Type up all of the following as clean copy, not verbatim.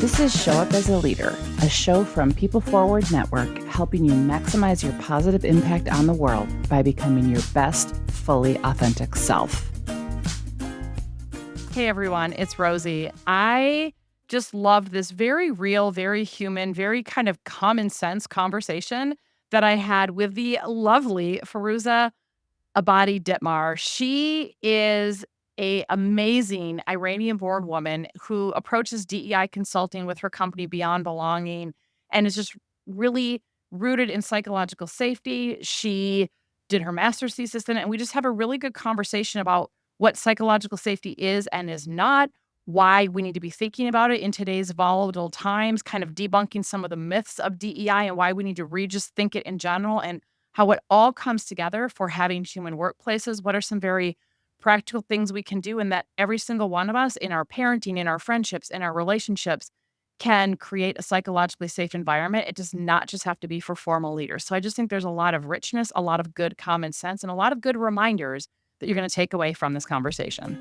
This is Show Up as a Leader, a show from People Forward Network, helping you maximize your positive impact on the world by becoming your best, fully authentic self. Hey everyone, it's Rosie. I just love this very real, very human, very kind of common sense conversation that I had with the lovely Firouzeh Dittmar. She is a amazing Iranian-born woman who approaches DEI consulting with her company Beyond Belonging and is just really rooted in psychological safety. She did her master's thesis in it, and we just have a really good conversation about what psychological safety is and is not, why we need to be thinking about it in today's volatile times, kind of debunking some of the myths of DEI and why we need to just think it in general, and how it all comes together for having human workplaces. What are some very practical things we can do, and that every single one of us in our parenting, in our friendships, in our relationships can create a psychologically safe environment. It does not just have to be for formal leaders. So I just think there's a lot of richness, a lot of good common sense, and a lot of good reminders that you're going to take away from this conversation.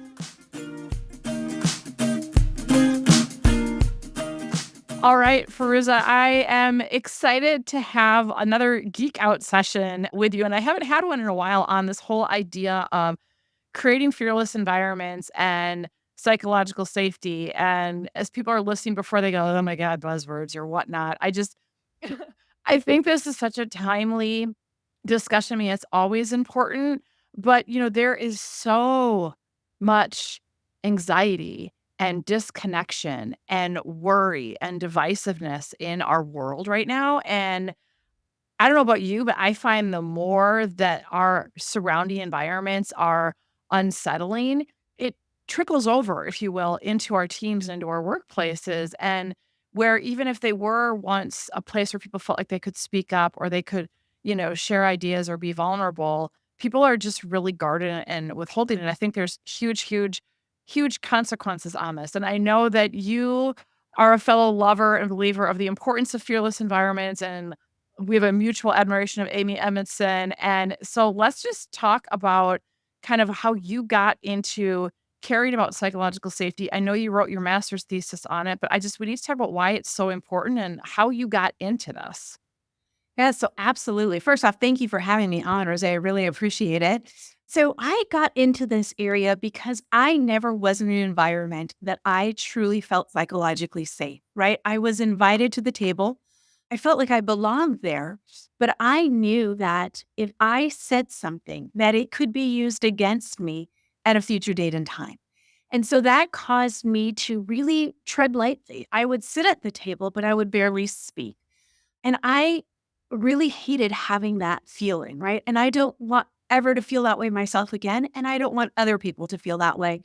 All right, Firouzeh, I am excited to have another geek out session with you. And I haven't had one in a while on this whole idea of creating fearless environments and psychological safety. And as people are listening before they go, oh my God, buzzwords or whatnot, I think this is such a timely discussion. I mean, it's always important, but there is so much anxiety and disconnection and worry and divisiveness in our world right now. And I don't know about you, but I find the more that our surrounding environments are unsettling, it trickles over, if you will, into our teams and into our workplaces. And where even if they were once a place where people felt like they could speak up or they could, share ideas or be vulnerable, people are just really guarded and withholding. And I think there's huge consequences on this. And I know that you are a fellow lover and believer of the importance of fearless environments, and we have a mutual admiration of Amy Edmondson. And so let's just talk about kind of how you got into caring about psychological safety. I know you wrote your master's thesis on it, but we need to talk about why it's so important and how you got into this. Yeah, so absolutely. First off, thank you for having me on, Rosie. I really appreciate it. So I got into this area because I never was in an environment that I truly felt psychologically safe, right? I was invited to the table. I felt like I belonged there, but I knew that if I said something, that it could be used against me at a future date and time. And so that caused me to really tread lightly. I would sit at the table, but I would barely speak. And I really hated having that feeling, right? And I don't want ever to feel that way myself again. And I don't want other people to feel that way.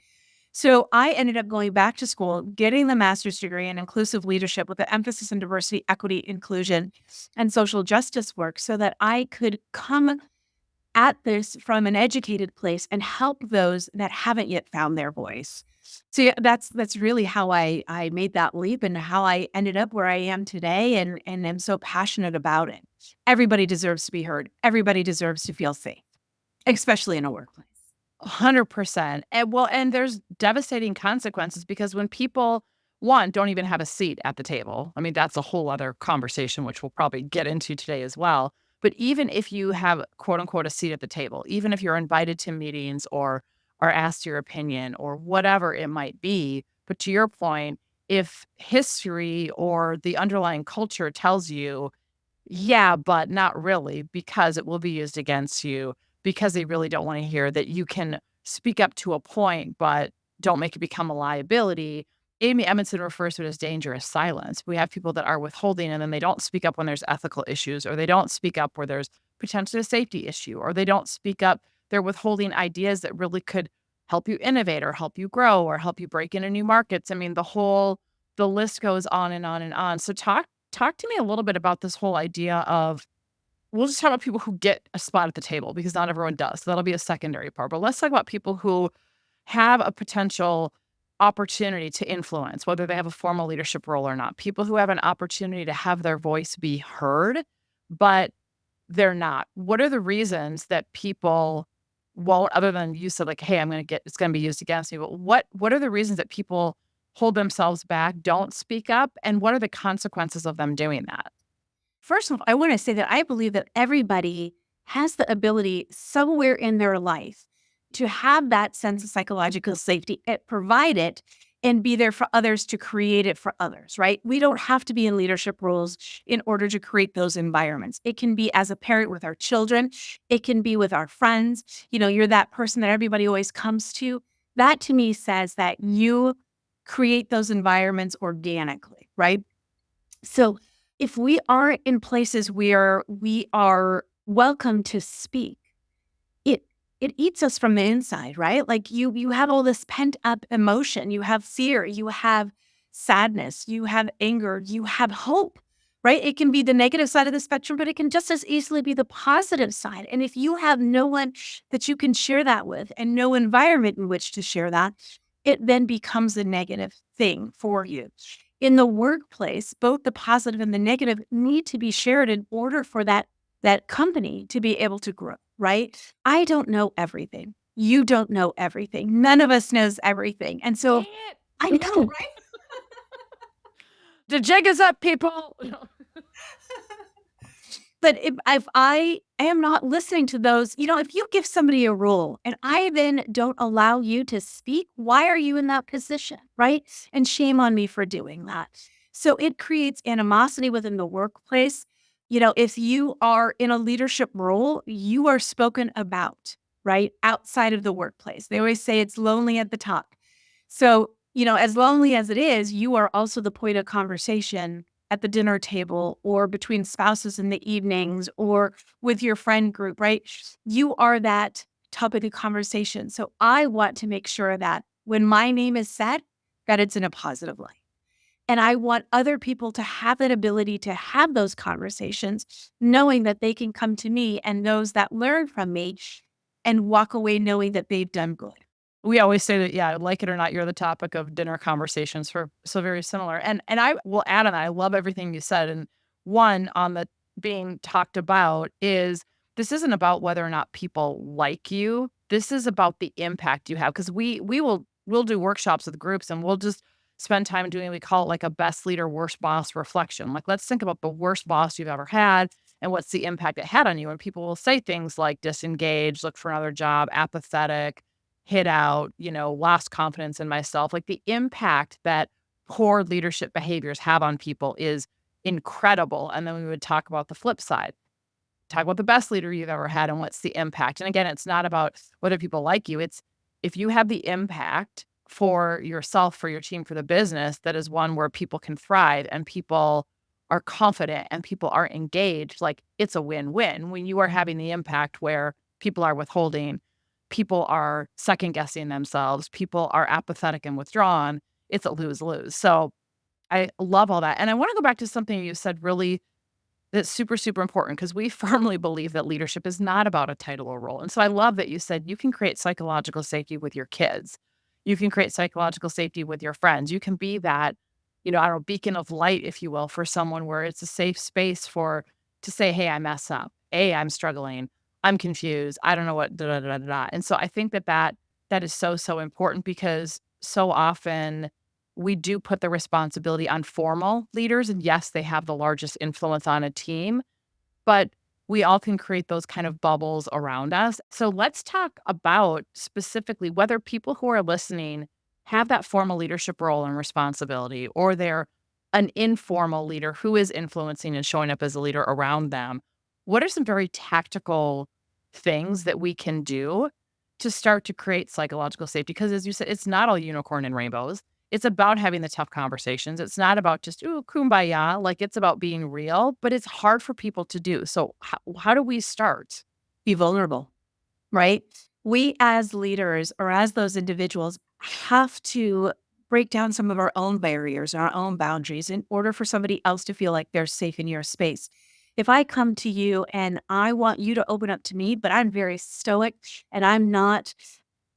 So I ended up going back to school, getting the master's degree in inclusive leadership with an emphasis on diversity, equity, inclusion, and social justice work so that I could come at this from an educated place and help those that haven't yet found their voice. So yeah, that's really how I made that leap and how I ended up where I am today and am so passionate about it. Everybody deserves to be heard. Everybody deserves to feel safe, especially in a workplace. 100%. And there's devastating consequences because when people, one, don't even have a seat at the table. I mean, that's a whole other conversation, which we'll probably get into today as well. But even if you have, quote unquote, a seat at the table, even if you're invited to meetings or are asked your opinion or whatever it might be, but to your point, if history or the underlying culture tells you, yeah, but not really, because it will be used against you, because they really don't want to hear that you can speak up to a point, but don't make it become a liability. Amy Edmondson refers to it as dangerous silence. We have people that are withholding and then they don't speak up when there's ethical issues, or they don't speak up where there's potentially a safety issue, or they don't speak up. They're withholding ideas that really could help you innovate or help you grow or help you break into new markets. I mean, the list goes on and on and on. So talk to me a little bit about this whole idea of, we'll just talk about people who get a spot at the table because not everyone does. So that'll be a secondary part. But let's talk about people who have a potential opportunity to influence, whether they have a formal leadership role or not. People who have an opportunity to have their voice be heard, but they're not. What are the reasons that people won't, other than you said like, hey, it's going to be used against me. But what are the reasons that people hold themselves back, don't speak up? And what are the consequences of them doing that? First of all, I want to say that I believe that everybody has the ability somewhere in their life to have that sense of psychological safety and provide it and be there for others to create it for others, right? We don't have to be in leadership roles in order to create those environments. It can be as a parent with our children, it can be with our friends. You're that person that everybody always comes to. That to me says that you create those environments organically, right? So if we are in places where we are welcome to speak, it it eats us from the inside, right? Like you have all this pent up emotion, you have fear, you have sadness, you have anger, you have hope, right? It can be the negative side of the spectrum, but it can just as easily be the positive side. And if you have no one that you can share that with and no environment in which to share that, it then becomes a negative thing for you. In the workplace, both the positive and the negative need to be shared in order for that company to be able to grow, right? I don't know everything. You don't know everything. None of us knows everything. And Dang so it. I know, right? The jig is up, people. But if I am not listening to those, if you give somebody a role and I then don't allow you to speak, why are you in that position? Right. And shame on me for doing that. So it creates animosity within the workplace. If you are in a leadership role, you are spoken about, right? Outside of the workplace. They always say it's lonely at the top. So, as lonely as it is, you are also the point of conversation at the dinner table or between spouses in the evenings or with your friend group, right? You are that topic of conversation. So I want to make sure that when my name is said, that it's in a positive light. And I want other people to have that ability to have those conversations, knowing that they can come to me and those that learn from me and walk away knowing that they've done good. We always say that, yeah, like it or not, you're the topic of dinner conversations for so very similar. And I will add on that. I love everything you said. And one on the being talked about is this isn't about whether or not people like you. This is about the impact you have. Because we'll do workshops with groups and we'll just spend time doing, we call it like a best leader, worst boss reflection. Like, let's think about the worst boss you've ever had and what's the impact it had on you. And people will say things like disengaged, look for another job, apathetic, hit out, lost confidence in myself. Like the impact that poor leadership behaviors have on people is incredible. And then we would talk about the flip side, talk about the best leader you've ever had and what's the impact. And again, it's not about whether people like you. It's if you have the impact for yourself, for your team, for the business, that is one where people can thrive and people are confident and people are engaged. Like it's a win-win when you are having the impact where people are withholding, people are second guessing themselves, people are apathetic and withdrawn. It's a lose-lose. So I love all that. And I want to go back to something you said really that's super, super important because we firmly believe that leadership is not about a title or role. And so I love that you said you can create psychological safety with your kids. You can create psychological safety with your friends. You can be that, I don't know, beacon of light, if you will, for someone where it's a safe space for to say, hey, I mess up. Hey, I'm struggling. I'm confused. I don't know what da da da da da. And so I think that is so, so important because so often we do put the responsibility on formal leaders. And yes, they have the largest influence on a team, but we all can create those kind of bubbles around us. So let's talk about specifically whether people who are listening have that formal leadership role and responsibility, or they're an informal leader who is influencing and showing up as a leader around them. What are some very tactical things that we can do to start to create psychological safety? Because as you said, it's not all unicorn and rainbows. It's about having the tough conversations. It's not about just, ooh, kumbaya. Like it's about being real, but it's hard for people to do. So how do we start? Be vulnerable, right? We as leaders or as those individuals have to break down some of our own barriers, our own boundaries in order for somebody else to feel like they're safe in your space. If I come to you and I want you to open up to me, but I'm very stoic and I'm not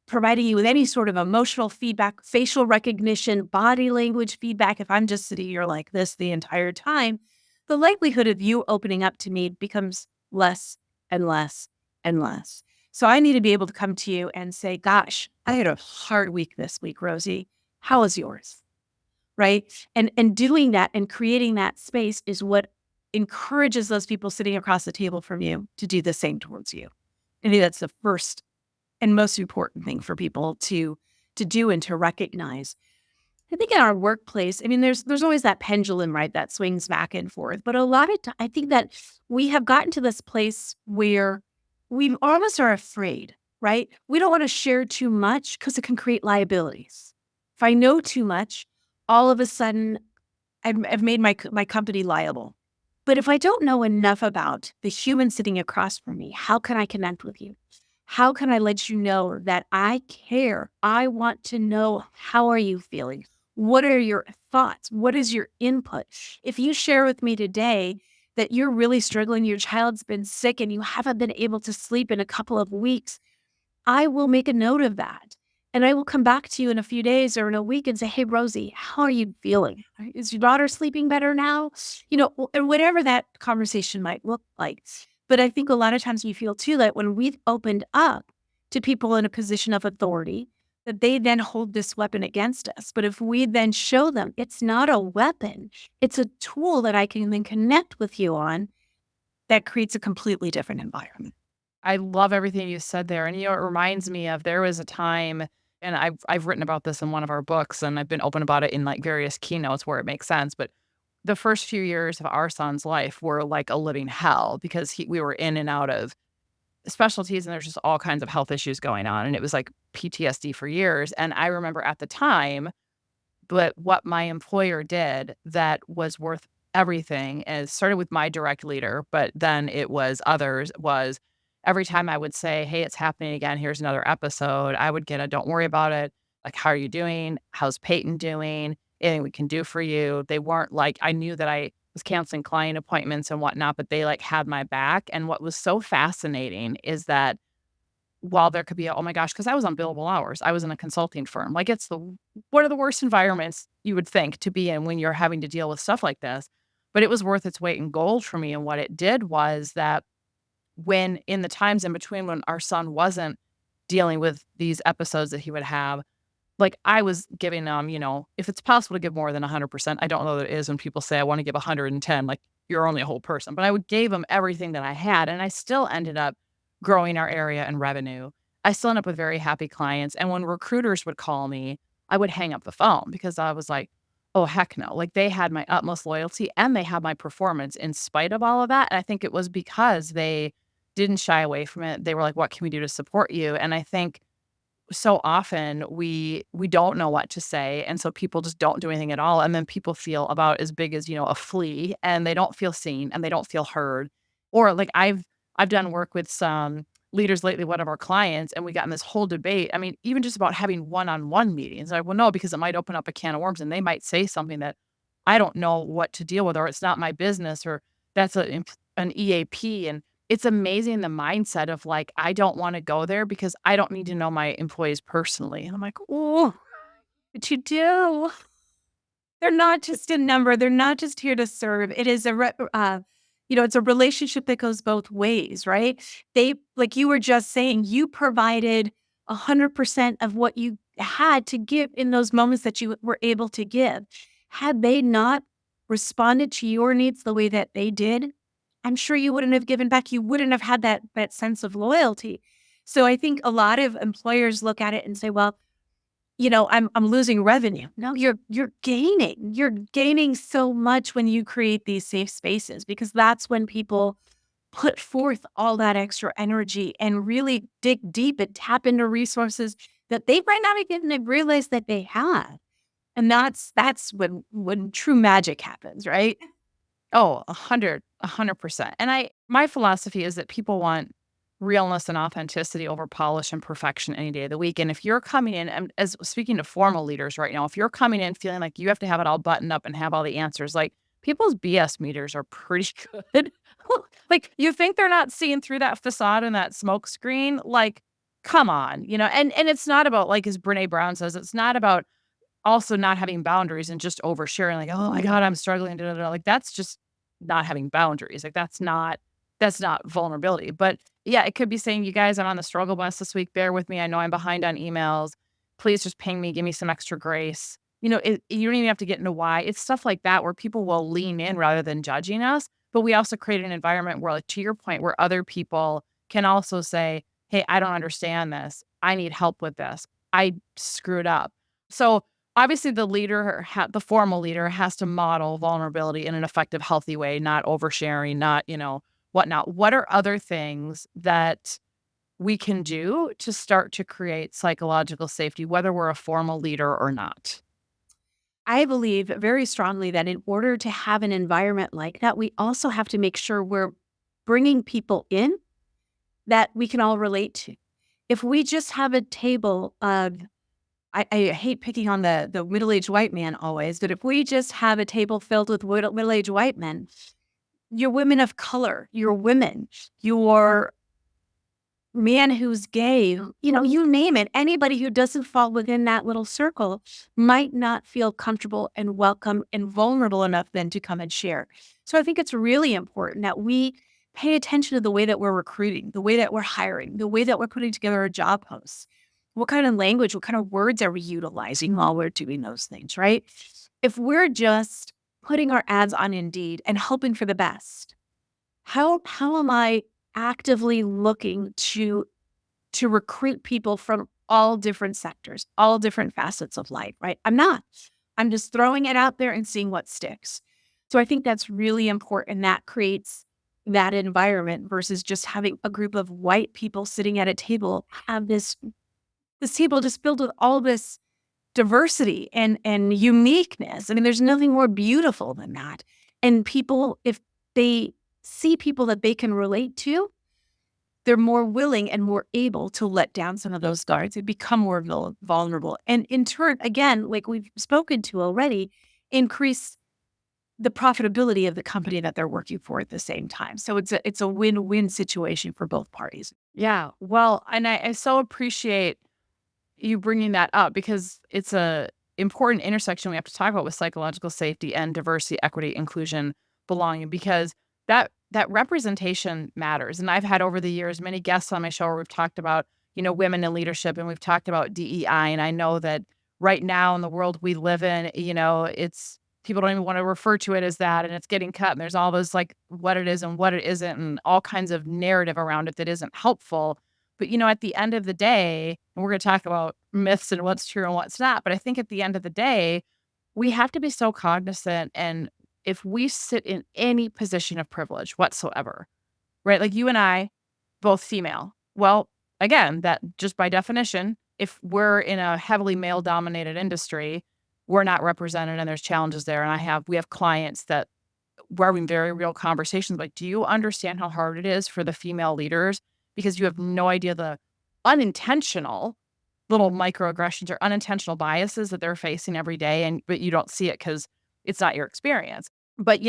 providing you with any sort of emotional feedback, facial recognition, body language feedback, if I'm just sitting here like this the entire time, the likelihood of you opening up to me becomes less and less and less. So I need to be able to come to you and say, gosh, I had a hard week this week, Rosie. How was yours? right? And doing that and creating that space is what encourages those people sitting across the table from you to do the same towards you. I think that's the first and most important thing for people to do and to recognize. I think in our workplace, I mean, there's always that pendulum, right, that swings back and forth. But a lot of I think that we have gotten to this place where we almost are afraid, right? We don't want to share too much because it can create liabilities. If I know too much, all of a sudden I've made my company liable. But if I don't know enough about the human sitting across from me, how can I connect with you? How can I let you know that I care? I want to know, how are you feeling? What are your thoughts? What is your input? If you share with me today that you're really struggling, your child's been sick and you haven't been able to sleep in a couple of weeks, I will make a note of that. And I will come back to you in a few days or in a week and say, hey, Rosie, how are you feeling? Is your daughter sleeping better now? Or whatever that conversation might look like. But I think a lot of times we feel too that when we've opened up to people in a position of authority, that they then hold this weapon against us. But if we then show them it's not a weapon, it's a tool that I can then connect with you on, that creates a completely different environment. I love everything you said there. And it reminds me of there was a time, and I've written about this in one of our books, and I've been open about it in like various keynotes where it makes sense. But the first few years of our son's life were like a living hell because we were in and out of specialties and there's just all kinds of health issues going on. And it was like PTSD for years. And I remember at the time, but what my employer did that was worth everything is started with my direct leader, but then it was others, was every time I would say, "Hey, it's happening again. Here's another episode." I would get a, "Don't worry about it. Like, how are you doing? How's Peyton doing? Anything we can do for you?" They weren't like, I knew that I was canceling client appointments and whatnot, but they like had my back. And what was so fascinating is that while there could be a, "Oh my gosh," because I was on billable hours. I was in a consulting firm. Like, it's the one of the worst environments you would think to be in when you're having to deal with stuff like this. But it was worth its weight in gold for me, and what it did was that when in the times in between when our son wasn't dealing with these episodes that he would have, like, I was giving them, if it's possible to give more than 100%, I don't know that it is when people say, "I wanna give 110," like, you're only a whole person, but I would gave them everything that I had, and I still ended up growing our area and revenue. I still end up with very happy clients, and when recruiters would call me, I would hang up the phone because I was like, "Oh, heck no." Like, they had my utmost loyalty, and they had my performance in spite of all of that, and I think it was because they didn't shy away from it. They were like, "What can we do to support you?" And I think so often we don't know what to say, and so people just don't do anything at all, and then people feel about as big as, a flea, and they don't feel seen, and they don't feel heard. Or, like, I've done work with some leaders lately, one of our clients, and we got in this whole debate, I mean, even just about having one-on-one meetings. Like, "Well, no, because it might open up a can of worms, and they might say something that I don't know what to deal with, or it's not my business, or that's an EAP," and it's amazing the mindset of, like, I don't wanna go there because I don't need to know my employees personally, and I'm like, "Oh, But you do. They're not just a number. They're not just here to serve. It is it's a relationship that goes both ways, right? They, like you were just saying, you provided 100% of what you had to give in those moments that you were able to give. Had they not responded to your needs the way that they did, I'm sure you wouldn't have given back. You wouldn't have had that sense of loyalty. So I think a lot of employers look at it and say, well, I'm losing revenue. No, you're gaining. You're gaining so much when you create these safe spaces, because that's when people put forth all that extra energy and really dig deep and tap into resources that they might not even have realized that they had. And that's when true magic happens, right? oh, 100%. And my philosophy is that people want realness and authenticity over polish and perfection any day of the week. And if you're coming in, and as speaking to formal leaders right now, if you're coming in feeling like you have to have it all buttoned up and have all the answers, like, people's BS meters are pretty good. Like, you think they're not seeing through that facade and that smoke screen? Like, come on, and it's not about, like, as Brene Brown says, it's not about also not having boundaries and just oversharing, like, "Oh my god, I'm struggling, da, da, da." Like, that's just not having boundaries. Like, that's not vulnerability. But, yeah, it could be saying, "You guys, I'm on the struggle bus this week. Bear with me. I know I'm behind on emails. Please just ping me. Give me some extra grace." You don't even have to get into why. It's stuff like that where people will lean in rather than judging us. But we also create an environment where, like, to your point, where other people can also say, hey, I don't understand this. I need help with this. I screwed up. So obviously the formal leader has to model vulnerability in an effective, healthy way, not oversharing, not, whatnot. What are other things that we can do to start to create psychological safety, whether we're a formal leader or not? I believe very strongly that in order to have an environment like that, we also have to make sure we're bringing people in that we can all relate to. If we just have a table of, I hate picking on the middle-aged white man always, but if we just have a table filled with middle-aged white men, you're women of color, you're women, you're man who's gay, you name it. Anybody who doesn't fall within that little circle might not feel comfortable and welcome and vulnerable enough then to come and share. So I think it's really important that we pay attention to the way that we're recruiting, the way that we're hiring, the way that we're putting together our job posts. What kind of language, what kind of words are we utilizing while we're doing those things, right? If we're just putting our ads on Indeed and hoping for the best, how am I actively looking to recruit people from all different sectors, all different facets of life, right? I'm not. I'm just throwing it out there and seeing what sticks. So I think that's really important. That creates that environment versus just having a group of white people sitting at a table have this table just filled with all this diversity and uniqueness. I mean, there's nothing more beautiful than that. And people, if they see people that they can relate to, they're more willing and more able to let down some of those guards and become more vulnerable. And in turn, again, like we've spoken to already, increase the profitability of the company that they're working for at the same time. So it's a win-win situation for both parties. Yeah. Well, and I so appreciate you bringing that up because it's a important intersection we have to talk about with psychological safety and diversity, equity, inclusion, belonging, because that representation matters. And I've had over the years many guests on my show where we've talked about, women in leadership, and we've talked about DEI. And I know that right now in the world we live in, it's people don't even want to refer to it as that, and it's getting cut. And there's all those, like, what it is and what it isn't, and all kinds of narrative around it that isn't helpful. But, at the end of the day, and we're going to talk about myths and what's true and what's not. But I think at the end of the day, we have to be so cognizant. And if we sit in any position of privilege whatsoever, right? Like you and I, both female. Well, again, that just by definition, if we're in a heavily male dominated industry, we're not represented and there's challenges there. And we have clients that we're having very real conversations like, do you understand how hard it is for the female leaders? Because you have no idea the unintentional little microaggressions or unintentional biases that they're facing every day. But you don't see it because it's not your experience. But,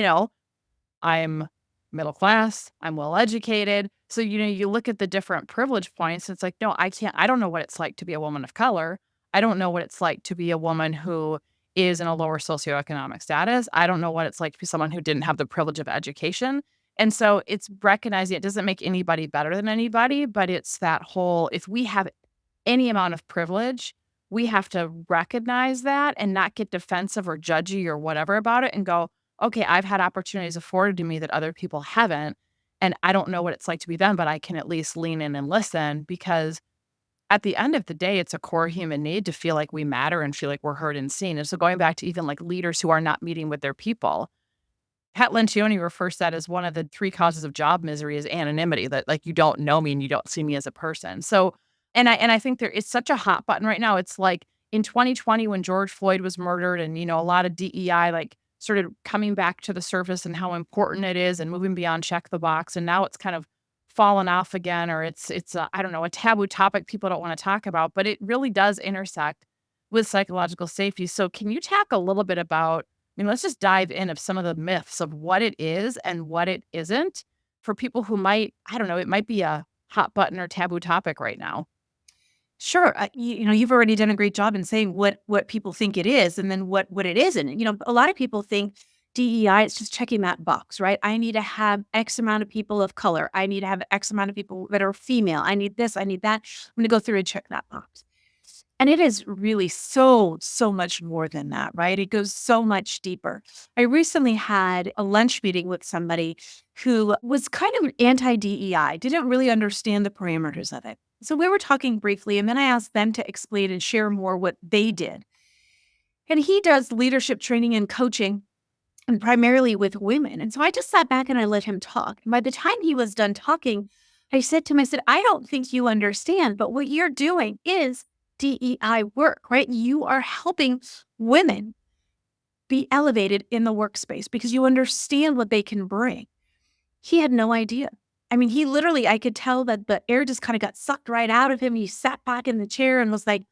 I'm middle class, I'm well educated. So, you look at the different privilege points. It's like, no, I don't know what it's like to be a woman of color. I don't know what it's like to be a woman who is in a lower socioeconomic status. I don't know what it's like to be someone who didn't have the privilege of education. And so it's recognizing it doesn't make anybody better than anybody, but it's that whole, if we have any amount of privilege, we have to recognize that and not get defensive or judgy or whatever about it and go, okay, I've had opportunities afforded to me that other people haven't. And I don't know what it's like to be them, but I can at least lean in and listen because at the end of the day, it's a core human need to feel like we matter and feel like we're heard and seen. And so going back to even like leaders who are not meeting with their people, Pat Lencioni refers to that as one of the 3 causes of job misery is anonymity, that, like, you don't know me and you don't see me as a person. So, and I think there is such a hot button right now. It's like in 2020 when George Floyd was murdered and, a lot of DEI, like, started coming back to the surface and how important it is and moving beyond check the box. And now it's kind of fallen off again, or it's a, I don't know, a taboo topic people don't want to talk about, but it really does intersect with psychological safety. So can you talk a little bit about, let's just dive in of some of the myths of what it is and what it isn't for people who might, I don't know, it might be a hot button or taboo topic right now. Sure, you've already done a great job in saying what people think it is, and then what it isn't. A lot of people think DEI is just checking that box, right? I need to have X amount of people of color. I need to have X amount of people that are female. I need this. I need that. I'm going to go through and check that box. And it is really so, so much more than that, right? It goes so much deeper. I recently had a lunch meeting with somebody who was kind of anti DEI, didn't really understand the parameters of it. So we were talking briefly, and then I asked them to explain and share more what they did. And he does leadership training and coaching, and primarily with women. And so I just sat back and I let him talk. And by the time he was done talking, I said to him, I said, I don't think you understand, but what you're doing is DEI work, right? You are helping women be elevated in the workspace because you understand what they can bring. He had no idea. I mean, he literally, I could tell that the air just kind of got sucked right out of him. He sat back in the chair and was like,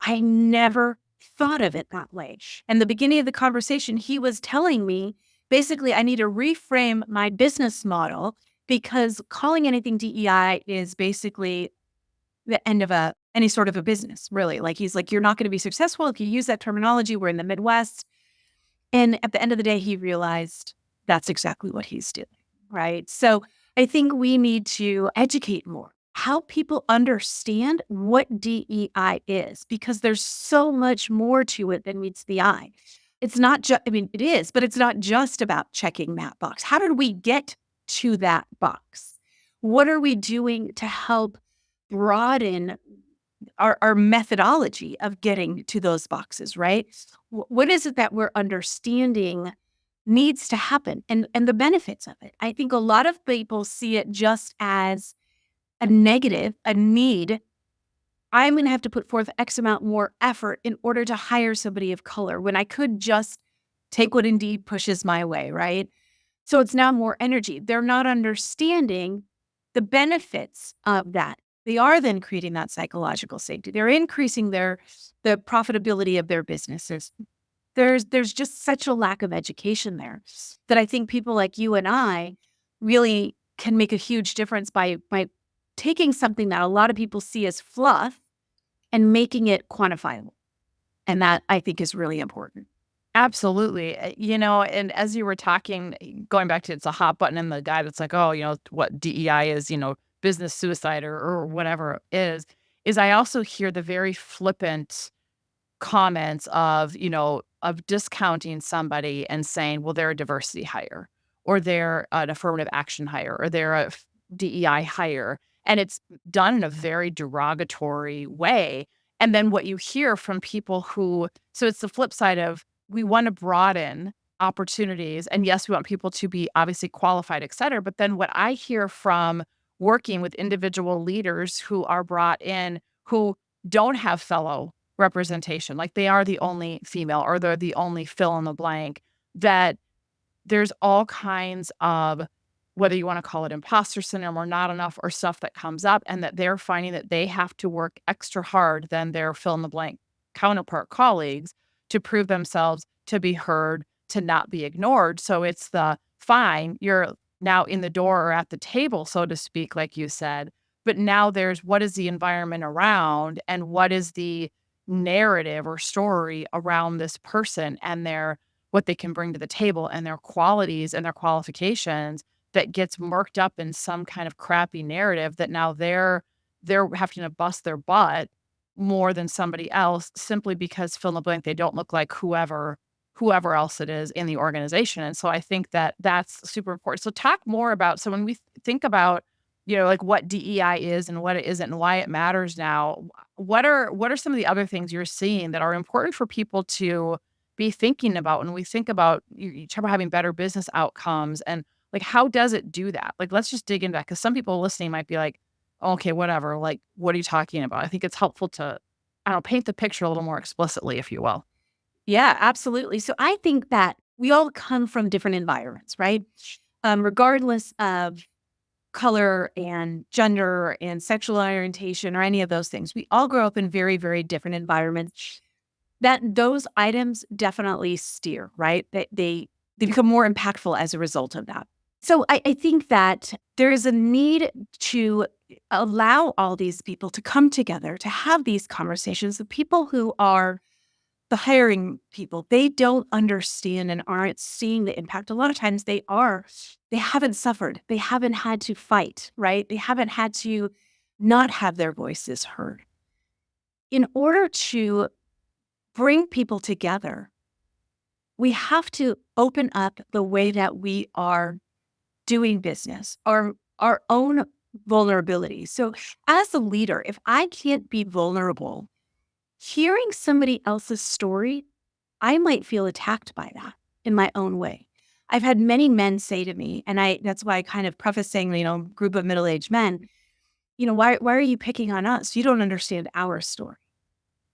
I never thought of it that way. And the beginning of the conversation, he was telling me basically, I need to reframe my business model because calling anything DEI is basically the end of any sort of a business, really. Like he's like, you're not going to be successful if you use that terminology. We're in the Midwest. And at the end of the day, he realized that's exactly what he's doing, right? So I think we need to educate more how people understand what DEI is, because there's so much more to it than meets the eye. It's not just, I mean, it is, but it's not just about checking that box. How did we get to that box? What are we doing to help broaden our methodology of getting to those boxes, right? What is it that we're understanding needs to happen and the benefits of it? I think a lot of people see it just as a negative, a need. I'm going to have to put forth X amount more effort in order to hire somebody of color when I could just take what Indeed pushes my way, right? So it's now more energy. They're not understanding the benefits of that. They are then creating that psychological safety. They're increasing the profitability of their businesses. There's just such a lack of education there that I think people like you and I really can make a huge difference by taking something that a lot of people see as fluff and making it quantifiable. And that I think is really important. Absolutely. And as you were talking, going back to it's a hot button in the guy that's like, oh, what DEI is, business suicide or whatever it is I also hear the very flippant comments of discounting somebody and saying, well, they're a diversity hire or they're an affirmative action hire or they're a DEI hire. And it's done in a very derogatory way. And then what you hear from people so it's the flip side of we want to broaden opportunities. And yes, we want people to be obviously qualified, et cetera. But then what I hear from working with individual leaders who are brought in who don't have fellow representation, like they are the only female or they're the only fill in the blank, that there's all kinds of, whether you want to call it imposter syndrome or not enough or stuff that comes up, and that they're finding that they have to work extra hard than their fill in the blank counterpart colleagues to prove themselves, to be heard, to not be ignored. So it's the fine, you're now in the door or at the table, so to speak, like you said. But now there's what is the environment around and what is the narrative or story around this person and what they can bring to the table and their qualities and their qualifications that gets murked up in some kind of crappy narrative that now they're having to bust their butt more than somebody else simply because fill in the blank they don't look like whoever else it is in the organization. And so I think that that's super important. So talk more about, so when we think about like what DEI is and what it isn't and why it matters now, what are some of the other things you're seeing that are important for people to be thinking about when we think about you talk about having better business outcomes, and like how does it do that? Like let's just dig into that, because some people listening might be like, okay, whatever, like what are you talking about? I think it's helpful to, I don't know, paint the picture a little more explicitly, if you will. Yeah, absolutely. So I think that we all come from different environments, right? Regardless of color and gender and sexual orientation or any of those things. We all grow up in very, very different environments. That those items definitely steer, right? They become more impactful as a result of that. So I think that there is a need to allow all these people to come together to have these conversations. The people who are the hiring people, they don't understand and aren't seeing the impact. A lot of times they haven't suffered. They haven't had to fight, right? They haven't had to not have their voices heard. in order to bring people together, we have to open up the way that we are doing business, our own vulnerability. So as a leader, if I can't be vulnerable, hearing somebody else's story, I might feel attacked by that in my own way. I've had many men say to me, and that's why I kind of preface saying, group of middle-aged men, why are you picking on us? You don't understand our story,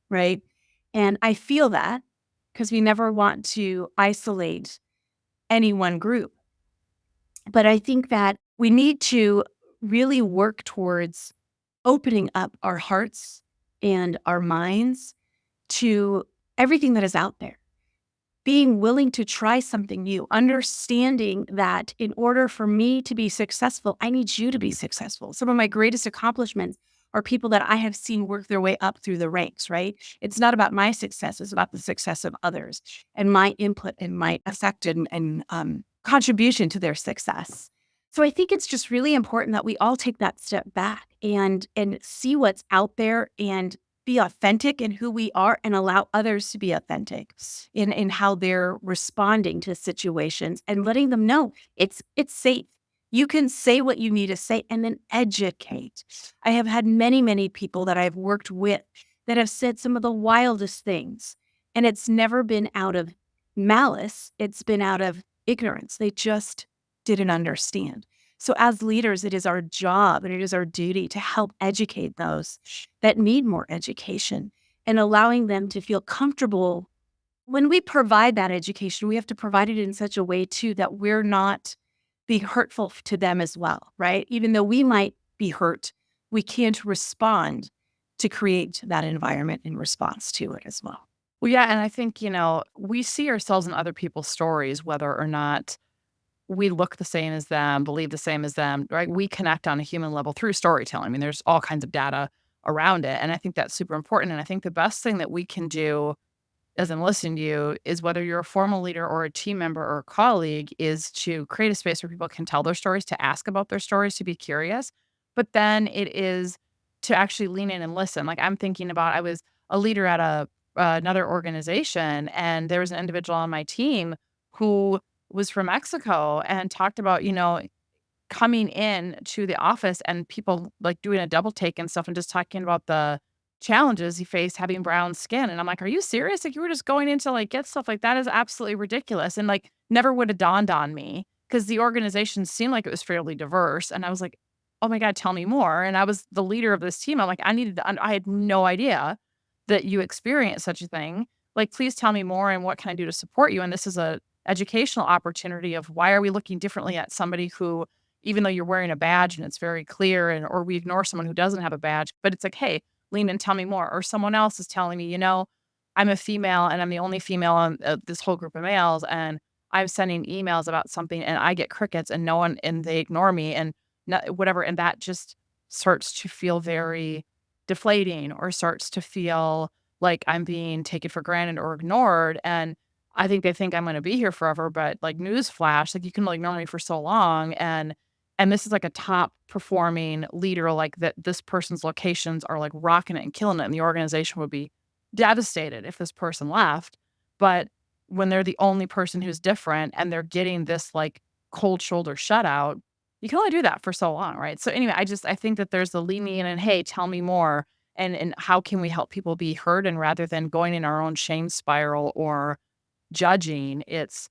right? And I feel that because we never want to isolate any one group. But I think that we need to really work towards opening up our hearts and our minds to everything that is out there. Being willing to try something new, understanding that in order for me to be successful, I need you to be successful. Some of my greatest accomplishments are people that I have seen work their way up through the ranks, right? It's not about my success, it's about the success of others and my input and my effect and contribution to their success. So I think it's just really important that we all take that step back and see what's out there and be authentic in who we are and allow others to be authentic in how they're responding to situations and letting them know it's safe. You can say what you need to say and then educate. I have had many, many people that I've worked with that have said some of the wildest things, and it's never been out of malice. It's been out of ignorance. They just didn't understand. So as leaders, it is our job and it is our duty to help educate those that need more education and allowing them to feel comfortable. When we provide that education, we have to provide it in such a way too that we're not being hurtful to them as well, right? Even though we might be hurt, we can't respond to create that environment in response to it as well. Well, yeah, and I think, we see ourselves in other people's stories, whether or not we look the same as them, believe the same as them, right? We connect on a human level through storytelling. I mean, there's all kinds of data around it. And I think that's super important. And I think the best thing that we can do as I'm listening to you is whether you're a formal leader or a team member or a colleague is to create a space where people can tell their stories, to ask about their stories, to be curious. But then it is to actually lean in and listen. Like I'm thinking about, I was a leader at another organization, and there was an individual on my team who was from Mexico and talked about, coming in to the office and people like doing a double take and stuff and just talking about the challenges he faced having brown skin. And I'm like, are you serious? Like you were just going in to like get stuff like that is absolutely ridiculous. And like never would have dawned on me because the organization seemed like it was fairly diverse. And I was like, oh my God, tell me more. And I was the leader of this team. I'm like, I had no idea that you experienced such a thing. Like, please tell me more and what can I do to support you? And this is a educational opportunity of why are we looking differently at somebody who even though you're wearing a badge and it's very clear and or we ignore someone who doesn't have a badge, but it's like, "Hey, lean in, tell me more." Or someone else is telling me, "I'm a female and I'm the only female on this whole group of males and I'm sending emails about something and I get crickets and no one and they ignore me and whatever." And that just starts to feel very deflating or starts to feel like I'm being taken for granted or ignored. And I think they think I'm going to be here forever, but like newsflash, like you can only ignore me for so long. And this is like a top performing leader, like that this person's locations are like rocking it and killing it. And the organization would be devastated if this person left. But when they're the only person who's different and they're getting this like cold shoulder shutout, you can only do that for so long, right? So anyway, I think that there's the leaning in and hey, tell me more. And how can we help people be heard? And rather than going in our own shame spiral or judging, it's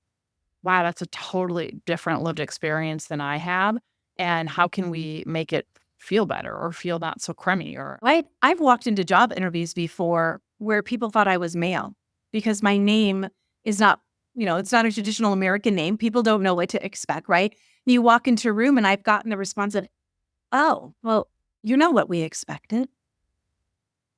wow, that's a totally different lived experience than I have, and how can we make it feel better or feel not so crummy or I've walked into job interviews before where people thought I was male because my name is not, it's not a traditional American name. People don't know what to expect, right? You walk into a room and I've gotten the response of, oh, well, you know what we expected,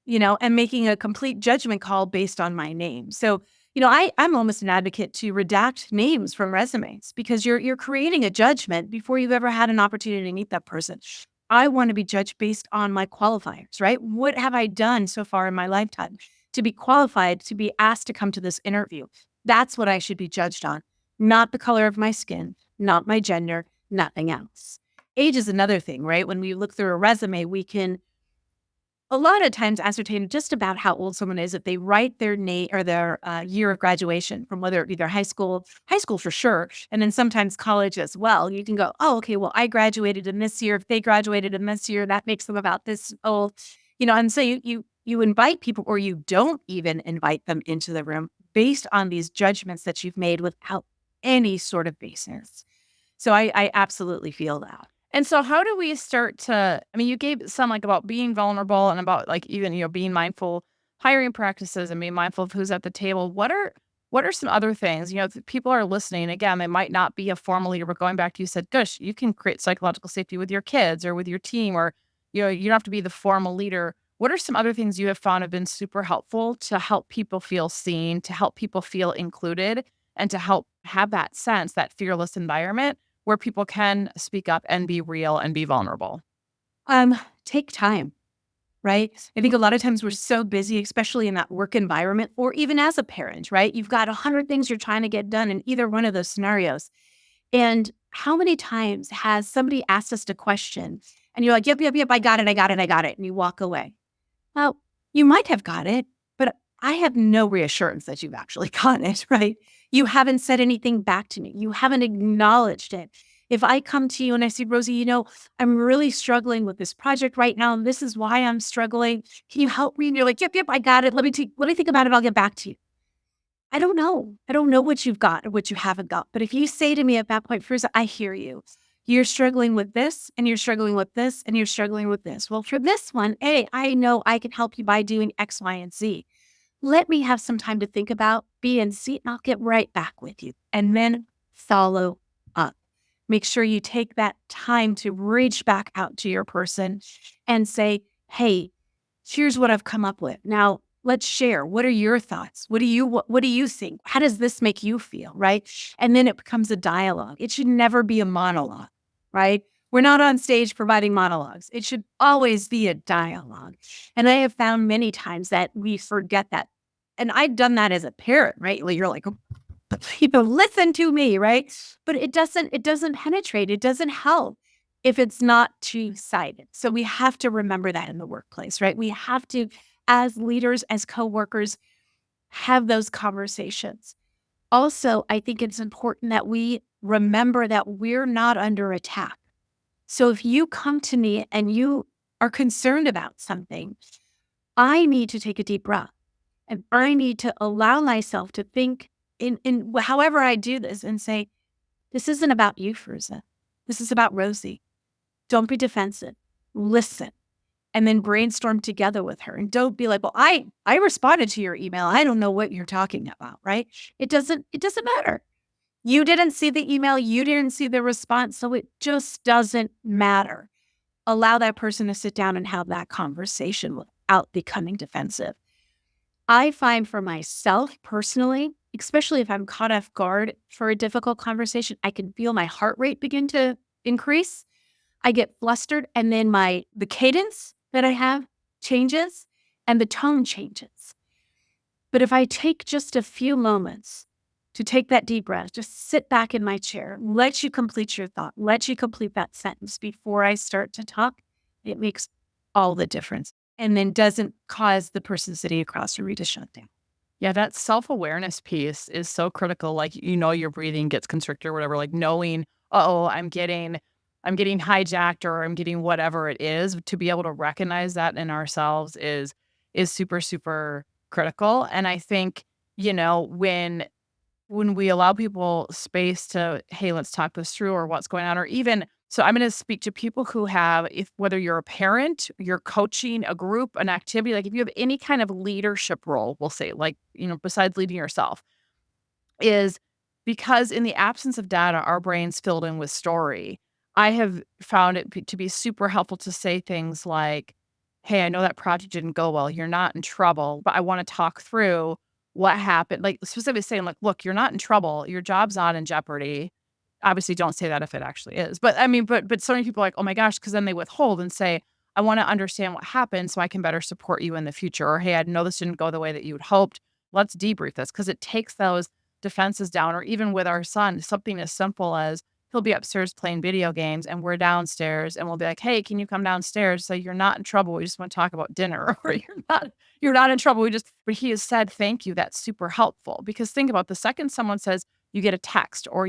and making a complete judgment call based on my name. So, I'm almost an advocate to redact names from resumes because you're creating a judgment before you've ever had an opportunity to meet that person. I want to be judged based on my qualifiers, right? What have I done so far in my lifetime to be qualified to be asked to come to this interview? That's what I should be judged on, not the color of my skin, not my gender, nothing else. Age is another thing, right? When we look through a resume, we can a lot of times ascertain just about how old someone is if they write their name or their year of graduation from whether it be their high school for sure, and then sometimes college as well. You can go, oh, okay, well, I graduated in this year. If they graduated in this year, that makes them about this old, And so you invite people, or you don't even invite them into the room based on these judgments that you've made without any sort of basis. So I absolutely feel that. And so how do we start to I mean, you gave some, like, about being vulnerable and about, like, even, being mindful, hiring practices and being mindful of who's at the table. What are some other things? If people are listening, again, they might not be a formal leader, but going back to you said, "Gosh, you can create psychological safety with your kids or with your team," or, you don't have to be the formal leader. What are some other things you have found have been super helpful to help people feel seen, to help people feel included, and to help have that sense, that fearless environment where people can speak up and be real and be vulnerable? Take time. Right? I think a lot of times we're so busy, especially in that work environment, or even as a parent, right? You've got 100 things you're trying to get done in either one of those scenarios. And how many times has somebody asked us a question and you're like, yep, yep, yep, I got it, I got it, I got it. And you walk away. Well, you might have got it, but I have no reassurance that you've actually got it, right? You haven't said anything back to me. You haven't acknowledged it. If I come to you and I say, Rosie, I'm really struggling with this project right now, and this is why I'm struggling. Can you help me? And you're like, yep, yep, I got it. Let me think about it. I'll get back to you. I don't know. I don't know what you've got or what you haven't got. But if you say to me at that point, first, I hear you. You're struggling with this, and you're struggling with this, and you're struggling with this. Well, for this one, A, I know I can help you by doing X, Y, and Z. Let me have some time to think about B and C, and I'll get right back with you. And then follow up. Make sure you take that time to reach back out to your person and say, hey, here's what I've come up with. Now, let's share. What are your thoughts? What do you think? How does this make you feel? Right. And then it becomes a dialogue. It should never be a monologue, right? We're not on stage providing monologues. It should always be a dialogue. And I have found many times that we forget that. And I've done that as a parent, right? You're like, listen to me, right? But it doesn't penetrate. It doesn't help if it's not two-sided. So we have to remember that in the workplace, right? We have to, as leaders, as coworkers, have those conversations. Also, I think it's important that we remember that we're not under attack. So if you come to me and you are concerned about something, I need to take a deep breath and I need to allow myself to think in however I do this and say, this isn't about you, Firouzeh. This is about Rosie. Don't be defensive. Listen. And then brainstorm together with her. And don't be like, well, I responded to your email. I don't know what you're talking about, right? It doesn't matter. You didn't see the email. You didn't see the response. So it just doesn't matter. Allow that person to sit down and have that conversation without becoming defensive. I find for myself personally, especially if I'm caught off guard for a difficult conversation, I can feel my heart rate begin to increase. I get flustered, and then the cadence that I have changes and the tone changes. But if I take just a few moments to take that deep breath, just sit back in my chair, let you complete your thought, let you complete that sentence before I start to talk, it makes all the difference. And then doesn't cause the person sitting across from you to shut down. Yeah, that self-awareness piece is so critical. Like, your breathing gets constricted or whatever, like knowing, oh, I'm getting hijacked or I'm getting whatever it is, to be able to recognize that in ourselves is super, super critical. And I think, when we allow people space to, hey, let's talk this through, or what's going on, or even, so I'm going to speak to people who have, if whether you're a parent, you're coaching a group, an activity, like if you have any kind of leadership role, we'll say, like, besides leading yourself, is because in the absence of data, our brains filled in with story. I have found it to be super helpful to say things like, hey, I know that project didn't go well. You're not in trouble, but I want to talk through what happened. Like, specifically saying, like, look, you're not in trouble. Your job's not in jeopardy. Obviously, don't say that if it actually is. But I mean, but so many people are like, oh my gosh, because then they withhold and say, I want to understand what happened so I can better support you in the future. Or, hey, I know this didn't go the way that you had hoped. Let's debrief this, because it takes those defenses down. Or even with our son, something as simple as, he'll be upstairs playing video games and we're downstairs and we'll be like, "Hey, can you come downstairs? So you're not in trouble. We just want to talk about dinner." Or you're not in trouble. But he has said thank you. That's super helpful because think about the second someone says you get a text or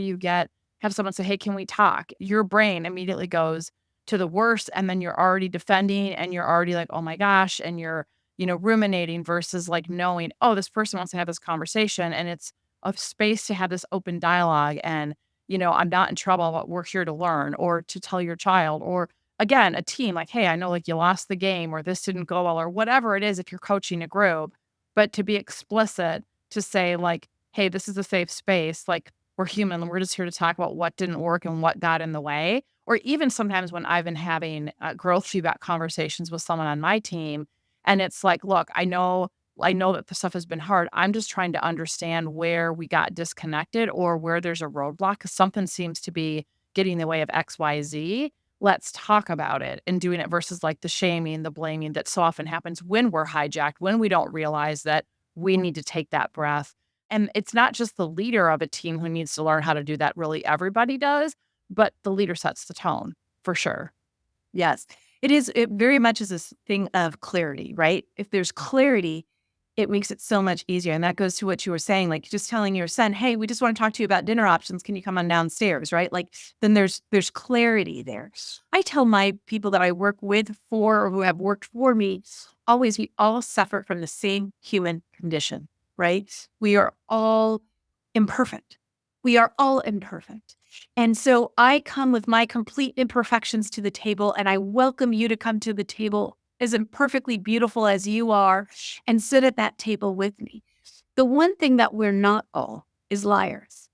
have someone say, "Hey, can we talk?" Your brain immediately goes to the worst and then you're already defending and you're already like, "Oh my gosh," and you're ruminating versus like knowing, "Oh, this person wants to have this conversation and it's a space to have this open dialogue and I'm not in trouble, but we're here to learn," or to tell your child, or again, a team like, "Hey, I know like you lost the game or this didn't go well," or whatever it is if you're coaching a group, but to be explicit to say like, "Hey, this is a safe space. Like we're human. We're just here to talk about what didn't work and what got in the way." Or even sometimes when I've been having growth feedback conversations with someone on my team, and it's like, "Look, I know that the stuff has been hard. I'm just trying to understand where we got disconnected or where there's a roadblock because something seems to be getting in the way of XYZ. Let's talk about it," and doing it versus like the shaming, the blaming that so often happens when we're hijacked, when we don't realize that we need to take that breath. And it's not just the leader of a team who needs to learn how to do that. Really, everybody does, but the leader sets the tone for sure. Yes. It very much is this thing of clarity, right? If there's clarity, it makes it so much easier. And that goes to what you were saying, like just telling your son, "Hey, we just want to talk to you about dinner options. Can you come on downstairs?" Right? Like then there's clarity there. I tell my people that I work with for or who have worked for me, always we all suffer from the same human condition, right? We are all imperfect. We are all imperfect. And so I come with my complete imperfections to the table, and I welcome you to come to the table as imperfectly beautiful as you are and sit at that table with me. The one thing that we're not all is liars.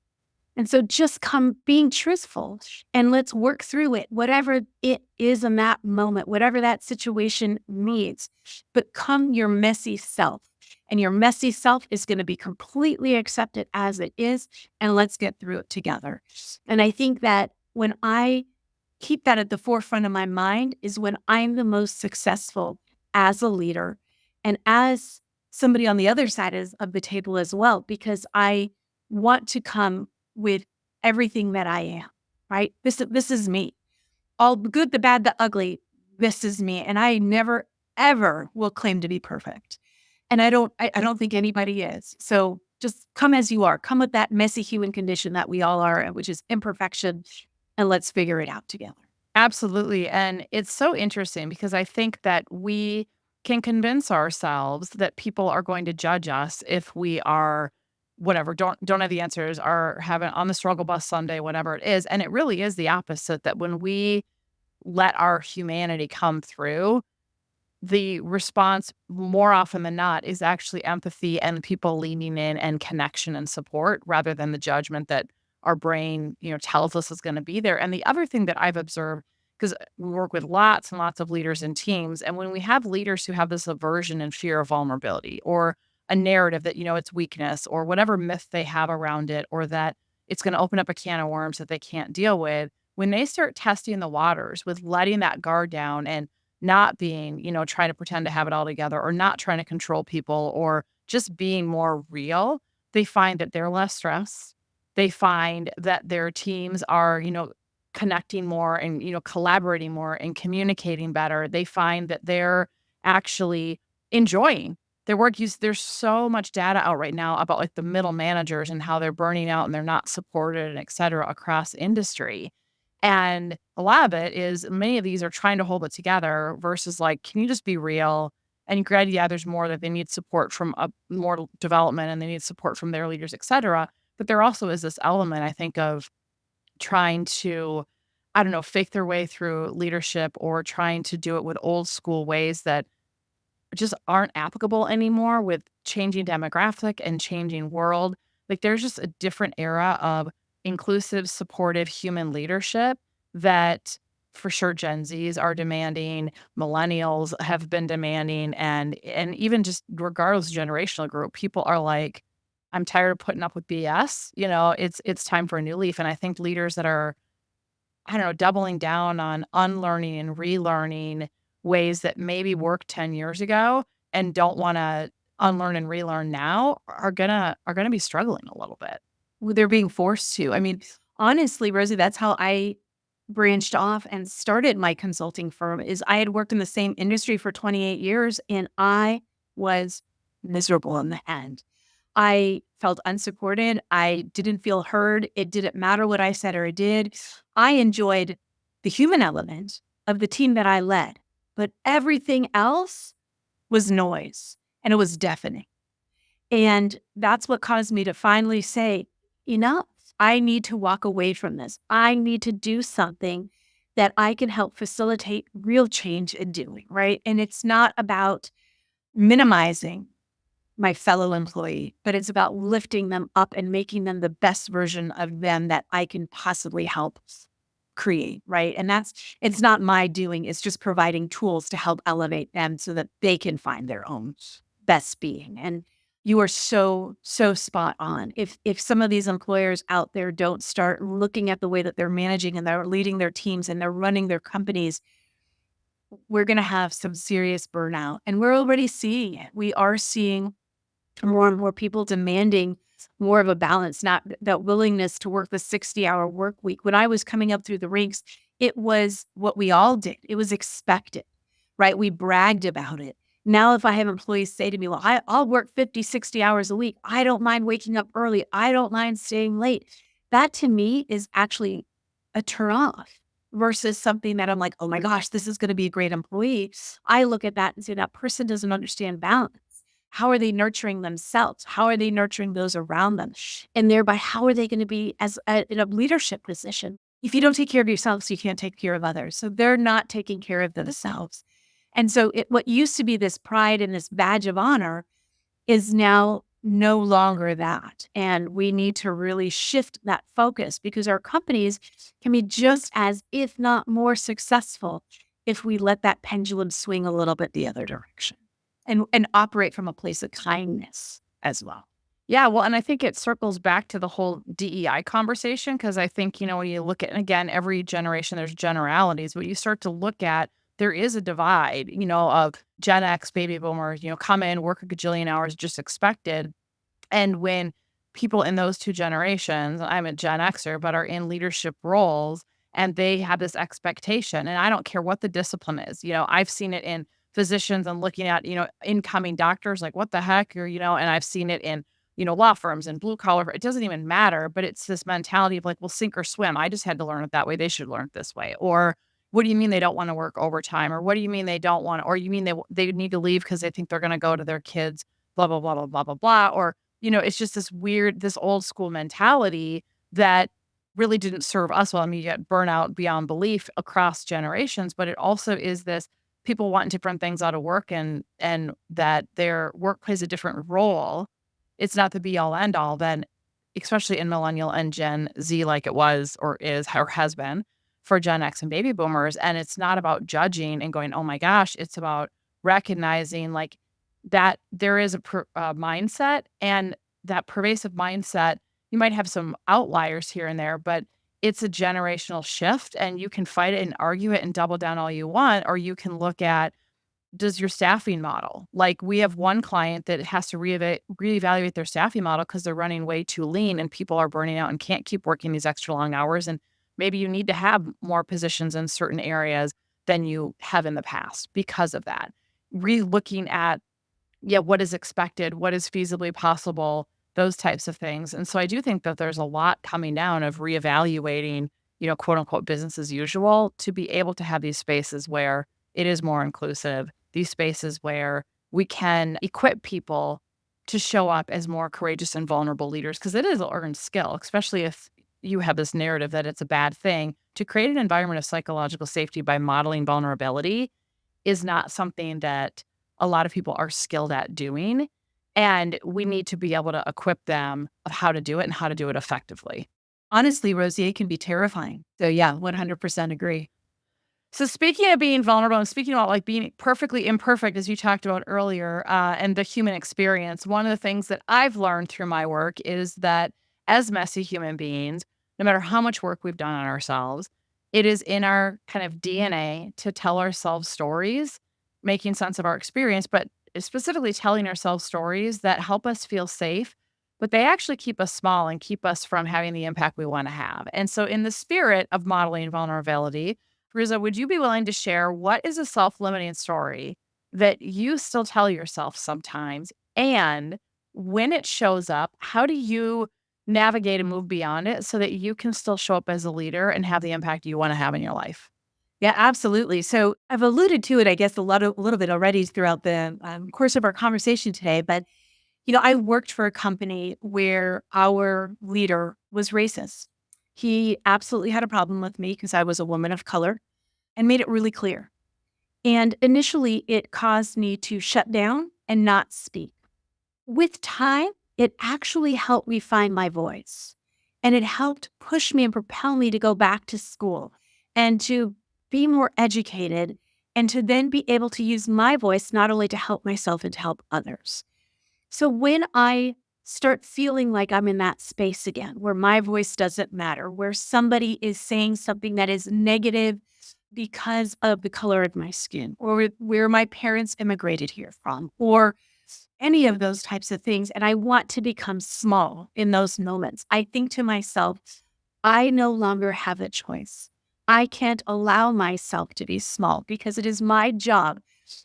And so just come being truthful and let's work through it, whatever it is in that moment, whatever that situation needs. But come your messy self. And your messy self is going to be completely accepted as it is. And let's get through it together. And I think that when I keep that at the forefront of my mind is when I'm the most successful as a leader and as somebody on the other side of the table as well, because I want to come with everything that I am, right? This is me. All the good, the bad, the ugly, this is me. And I never, ever will claim to be perfect. And I don't think anybody is. So just come as you are. Come with that messy human condition that we all are, which is imperfection. And let's figure it out together. Absolutely, and it's so interesting because I think that we can convince ourselves that people are going to judge us if we are whatever, don't have the answers, are having on the struggle bus Sunday, whatever it is, and it really is the opposite, that when we let our humanity come through, the response more often than not is actually empathy and people leaning in and connection and support rather than the judgment that our brain, tells us is going to be there. And the other thing that I've observed, because we work with lots and lots of leaders and teams, and when we have leaders who have this aversion and fear of vulnerability or a narrative that, it's weakness or whatever myth they have around it, or that it's going to open up a can of worms that they can't deal with, when they start testing the waters with letting that guard down and not being, trying to pretend to have it all together or not trying to control people or just being more real, they find that they're less stressed. They find that their teams are, connecting more and, collaborating more and communicating better. They find that they're actually enjoying their work. There's so much data out right now about like the middle managers and how they're burning out and they're not supported and et cetera across industry. And a lot of it is many of these are trying to hold it together versus like, can you just be real? And granted, yeah, there's more that they need support from more development and they need support from their leaders, et cetera. But there also is this element, I think, of trying to, I don't know, fake their way through leadership or trying to do it with old school ways that just aren't applicable anymore with changing demographic and changing world. Like there's just a different era of inclusive, supportive human leadership that for sure Gen Zs are demanding, millennials have been demanding, and even just regardless of generational group, people are like, I'm tired of putting up with BS. It's time for a new leaf. And I think leaders that are, I don't know, doubling down on unlearning and relearning ways that maybe worked 10 years ago and don't wanna unlearn and relearn now are gonna be struggling a little bit. Well, they're being forced to. I mean, Honestly, Rosie, that's how I branched off and started my consulting firm. Is I had worked in the same industry for 28 years and I was miserable in the end. I felt unsupported. I didn't feel heard. It didn't matter what I said or did. I enjoyed the human element of the team that I led, but everything else was noise and it was deafening. And that's what caused me to finally say, enough. I need to walk away from this. I need to do something that I can help facilitate real change in doing, right? And it's not about minimizing my fellow employee, but it's about lifting them up and making them the best version of them that I can possibly help create, right? And it's not my doing, it's just providing tools to help elevate them so that they can find their own best being. And you are so spot on. If some of these employers out there don't start looking at the way that they're managing and they're leading their teams and they're running their companies, we're going to have some serious burnout. And we're already seeing it. We are seeing more and more people demanding more of a balance, not that willingness to work the 60-hour work week. When I was coming up through the ranks, it was what we all did. It was expected, right? We bragged about it. Now, if I have employees say to me, well, I'll work 50, 60 hours a week. I don't mind waking up early. I don't mind staying late. That to me is actually a turn off versus something that I'm like, oh my gosh, this is going to be a great employee. I look at that and say that person doesn't understand balance. How are they nurturing themselves? How are they nurturing those around them? And thereby, how are they going to be in a leadership position? If you don't take care of yourselves, you can't take care of others. So they're not taking care of themselves. And so what used to be this pride and this badge of honor is now no longer that. And we need to really shift that focus because our companies can be just as, if not more successful, if we let that pendulum swing a little bit the other direction and operate from a place of kindness as well. Yeah, well, and I think it circles back to the whole DEI conversation because I think, when you look at, and again, every generation, there's generalities, but you start to look at, there is a divide, of Gen X, baby boomers, come in, work a gajillion hours, just expected. And when people in those two generations, I'm a Gen Xer, but are in leadership roles and they have this expectation, and I don't care what the discipline is, I've seen it in physicians and looking at, incoming doctors, like, what the heck, or, and I've seen it in, law firms and blue collar, it doesn't even matter, but it's this mentality of like, well, sink or swim. I just had to learn it that way. They should learn it this way. Or what do you mean they don't want to work overtime? Or what do you mean they don't want, or you mean they need to leave because they think they're going to go to their kids, blah, blah, blah, blah, blah, blah, blah. Or, it's just this old school mentality that really didn't serve us well. I mean, you get burnout beyond belief across generations, but it also is this people want different things out of work and that their work plays a different role. It's not the be all end all then, especially in millennial and Gen Z, like it was or is or has been for Gen X and baby boomers. And it's not about judging and going, oh my gosh, it's about recognizing like that there is a mindset, and that pervasive mindset, you might have some outliers here and there, but it's a generational shift, and you can fight it and argue it and double down all you want, or you can look at, does your staffing model, like we have one client that has to reevaluate their staffing model because they're running way too lean and people are burning out and can't keep working these extra long hours. And maybe you need to have more positions in certain areas than you have in the past because of that. Re-looking at, yeah, what is expected, what is feasibly possible, those types of things. And so I do think that there's a lot coming down of reevaluating, quote unquote, business as usual to be able to have these spaces where it is more inclusive, these spaces where we can equip people to show up as more courageous and vulnerable leaders, because it is a learned skill, especially if you have this narrative that it's a bad thing. To create an environment of psychological safety by modeling vulnerability is not something that a lot of people are skilled at doing. And we need to be able to equip them of how to do it and how to do it effectively. Honestly, Rosie, it can be terrifying. So yeah, 100% agree. So speaking of being vulnerable and speaking about like being perfectly imperfect, as you talked about earlier, and the human experience, one of the things that I've learned through my work is that as messy human beings, no matter how much work we've done on ourselves, it is in our kind of DNA to tell ourselves stories, making sense of our experience, but specifically telling ourselves stories that help us feel safe but they actually keep us small and keep us from having the impact we want to have. And so, in the spirit of modeling vulnerability, Riza, would you be willing to share what is a self limiting story that you still tell yourself sometimes? And when it shows up, how do you navigate and move beyond it so that you can still show up as a leader and have the impact you want to have in your life? Yeah, absolutely. So I've alluded to it, I guess, a little bit already throughout the course of our conversation today. But I worked for a company where our leader was racist. He absolutely had a problem with me because I was a woman of color and made it really clear. And initially, it caused me to shut down and not speak. With time, it actually helped me find my voice. And it helped push me and propel me to go back to school and to be more educated and to then be able to use my voice not only to help myself and to help others. So when I start feeling like I'm in that space again, where my voice doesn't matter, where somebody is saying something that is negative because of the color of my skin, or where my parents immigrated here from, or any of those types of things, and I want to become small in those moments, I think to myself, I no longer have a choice. I can't allow myself to be small because it is my job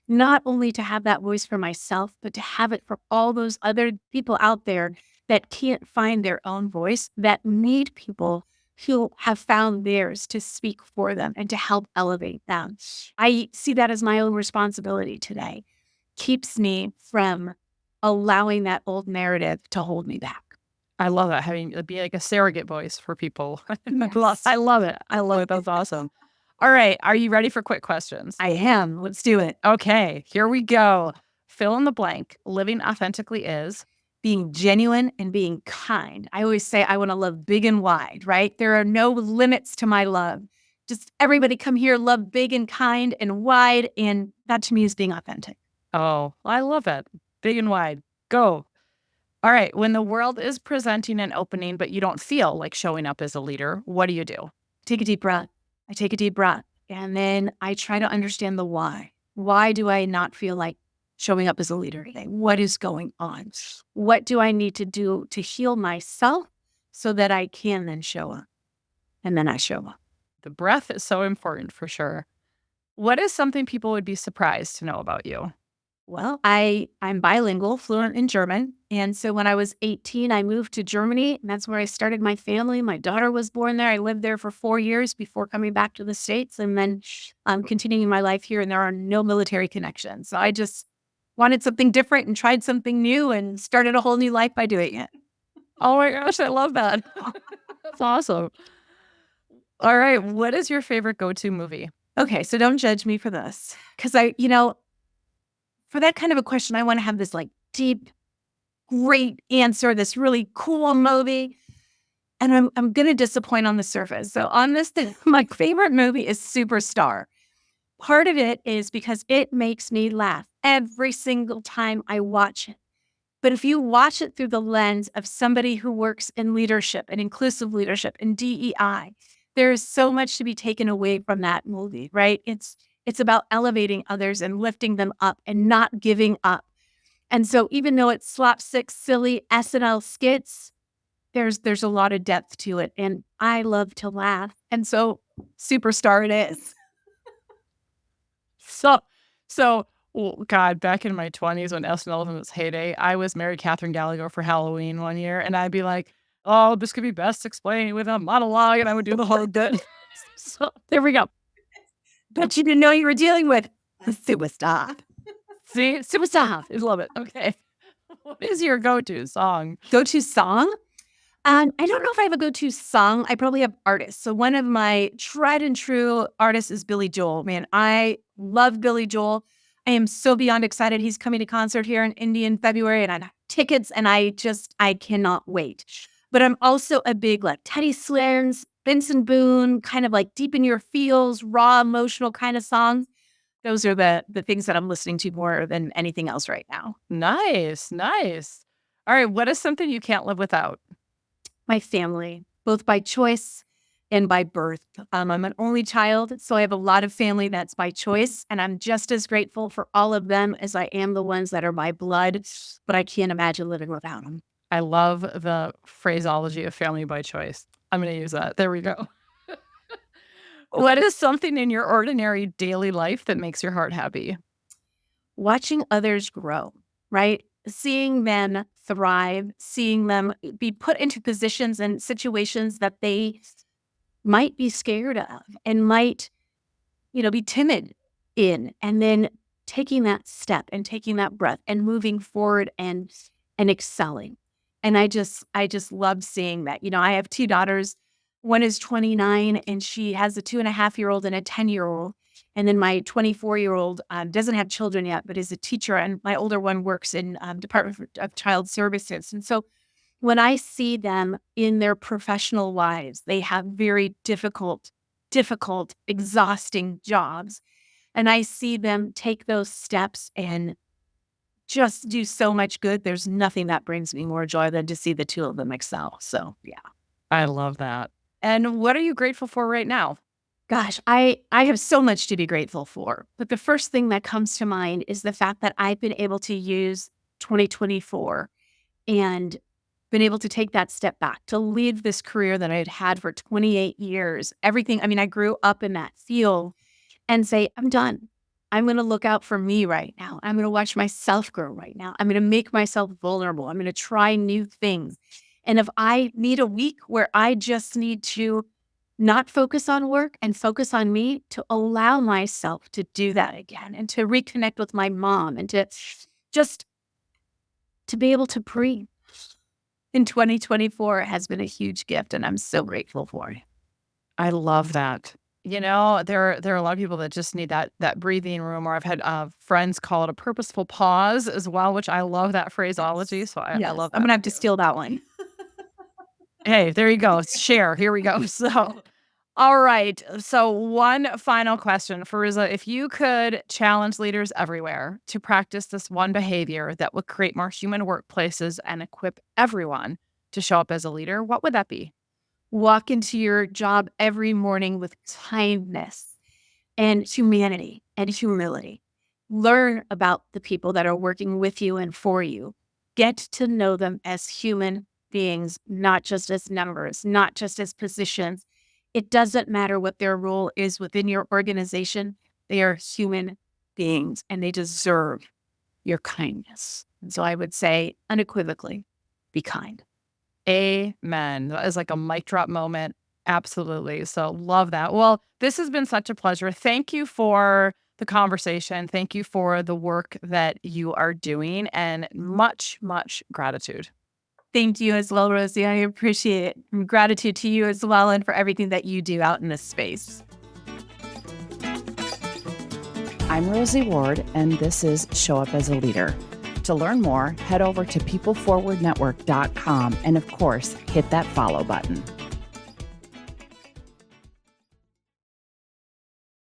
not only to have that voice for myself, but to have it for all those other people out there that can't find their own voice, that need people who have found theirs to speak for them and to help elevate them. I see that as my own responsibility today. Keeps me from allowing that old narrative to hold me back. I love that, having it be like a surrogate voice for people. Yes. I love it. I love it. That's awesome. All right. Are you ready for quick questions? I am. Let's do it. Okay. Here we go. Fill in the blank. Living authentically is. Being genuine and being kind. I always say I want to love big and wide, right? There are no limits to my love. Just everybody come here, love big and kind and wide. And that to me is being authentic. Oh, I love it. Big and wide. Go. All right. When the world is presenting an opening, but you don't feel like showing up as a leader, what do you do? Take a deep breath. I take a deep breath and then I try to understand the why. Why do I not feel like showing up as a leader today? What is going on? What do I need to do to heal myself so that I can then show up? And then I show up. The breath is so important for sure. What is something people would be surprised to know about you? Well, I'm bilingual, fluent in German. And so when I was 18, I moved to Germany, and that's where I started my family. My daughter was born there. I lived there for 4 years before coming back to the States, and then I'm continuing my life here, and there are no military connections. So I just wanted something different and tried something new and started a whole new life by doing it. Oh my gosh, I love that. That's awesome. All right. What is your favorite go-to movie? Okay, so don't judge me for this because for that kind of a question, I want to have this like deep, great answer, this really cool movie. And I'm going to disappoint on the surface. So on this, my favorite movie is Superstar. Part of it is because it makes me laugh every single time I watch it. But if you watch it through the lens of somebody who works in leadership and inclusive leadership and DEI, there is so much to be taken away from that movie, right? It's about elevating others and lifting them up and not giving up. And so even though it's slapstick, silly SNL skits, there's a lot of depth to it. And I love to laugh. And so Superstar it is. So, well, God, back in my 20s when SNL was in its heyday, I was Mary Catherine Gallagher for Halloween one year, and I'd be like, "Oh, this could be best explained with a monologue," and I would do the whole bit. So there we go. But you didn't know you were dealing with a superstar. See, superstar. I love it. Okay, what is your go-to song? Go-to song? I don't know if I have a go-to song. I probably have artists. So one of my tried and true artists is Billy Joel. Man, I love Billy Joel. I am so beyond excited. He's coming to concert here in Indy in February, and I have tickets, and I cannot wait. But I'm also a big like Teddy Swims, Vincent Boone, kind of like deep in your feels, raw, emotional kind of songs. Those are the things that I'm listening to more than anything else right now. Nice, nice. All right, what is something you can't live without? My family, both by choice and by birth. I'm an only child, so I have a lot of family that's by choice, and I'm just as grateful for all of them as I am the ones that are by blood, but I can't imagine living without them. I love the phraseology of family by choice. I'm going to use that. There we go. What is something in your ordinary daily life that makes your heart happy? Watching others grow, right? Seeing them thrive, seeing them be put into positions and situations that they might be scared of and might, be timid in, and then taking that step and taking that breath and moving forward and excelling. And I just love seeing that. I have two daughters. One is 29 and she has a 2.5-year-old and a 10-year-old. And then my 24-year-old doesn't have children yet, but is a teacher. And my older one works in Department of Child Services. And so when I see them in their professional lives, they have very difficult, exhausting jobs. And I see them take those steps and just do so much good. There's nothing that brings me more joy than to see the two of them excel. So, yeah. I love that. And what are you grateful for right now? Gosh, I have so much to be grateful for. But the first thing that comes to mind is the fact that I've been able to use 2024 and been able to take that step back, to leave this career that I had had for 28 years. Everything, I grew up in that field, and say, I'm done. I'm going to look out for me right now. I'm going to watch myself grow right now. I'm going to make myself vulnerable. I'm going to try new things. And if I need a week where I just need to not focus on work and focus on me, to allow myself to do that again and to reconnect with my mom and to just to be able to breathe in 2024 has been a huge gift, and I'm so grateful for it. I love that. There are a lot of people that just need that breathing room, or I've had friends call it a purposeful pause as well, which I love that phraseology. So I Yes, love I'm that gonna have to too. steal that one. Hey, there you go. Share. Here we go. So, all right. So, one final question, Firouzeh. If you could challenge leaders everywhere to practice this one behavior that would create more human workplaces and equip everyone to show up as a leader, what would that be? Walk into your job every morning with kindness and humanity and humility. Learn about the people that are working with you and for you. Get to know them as human beings, not just as numbers, not just as positions. It doesn't matter what their role is within your organization. They are human beings and they deserve your kindness. And so I would say unequivocally, be kind. Amen. That is like a mic drop moment. Absolutely. So love that. Well, this has been such a pleasure. Thank you for the conversation. Thank you for the work that you are doing, and much, much gratitude. Thank you as well, Rosie. I appreciate it. Gratitude to you as well and for everything that you do out in this space. I'm Rosie Ward, and this is Show Up as a Leader. To learn more, head over to peopleforwardnetwork.com and, of course, hit that follow button.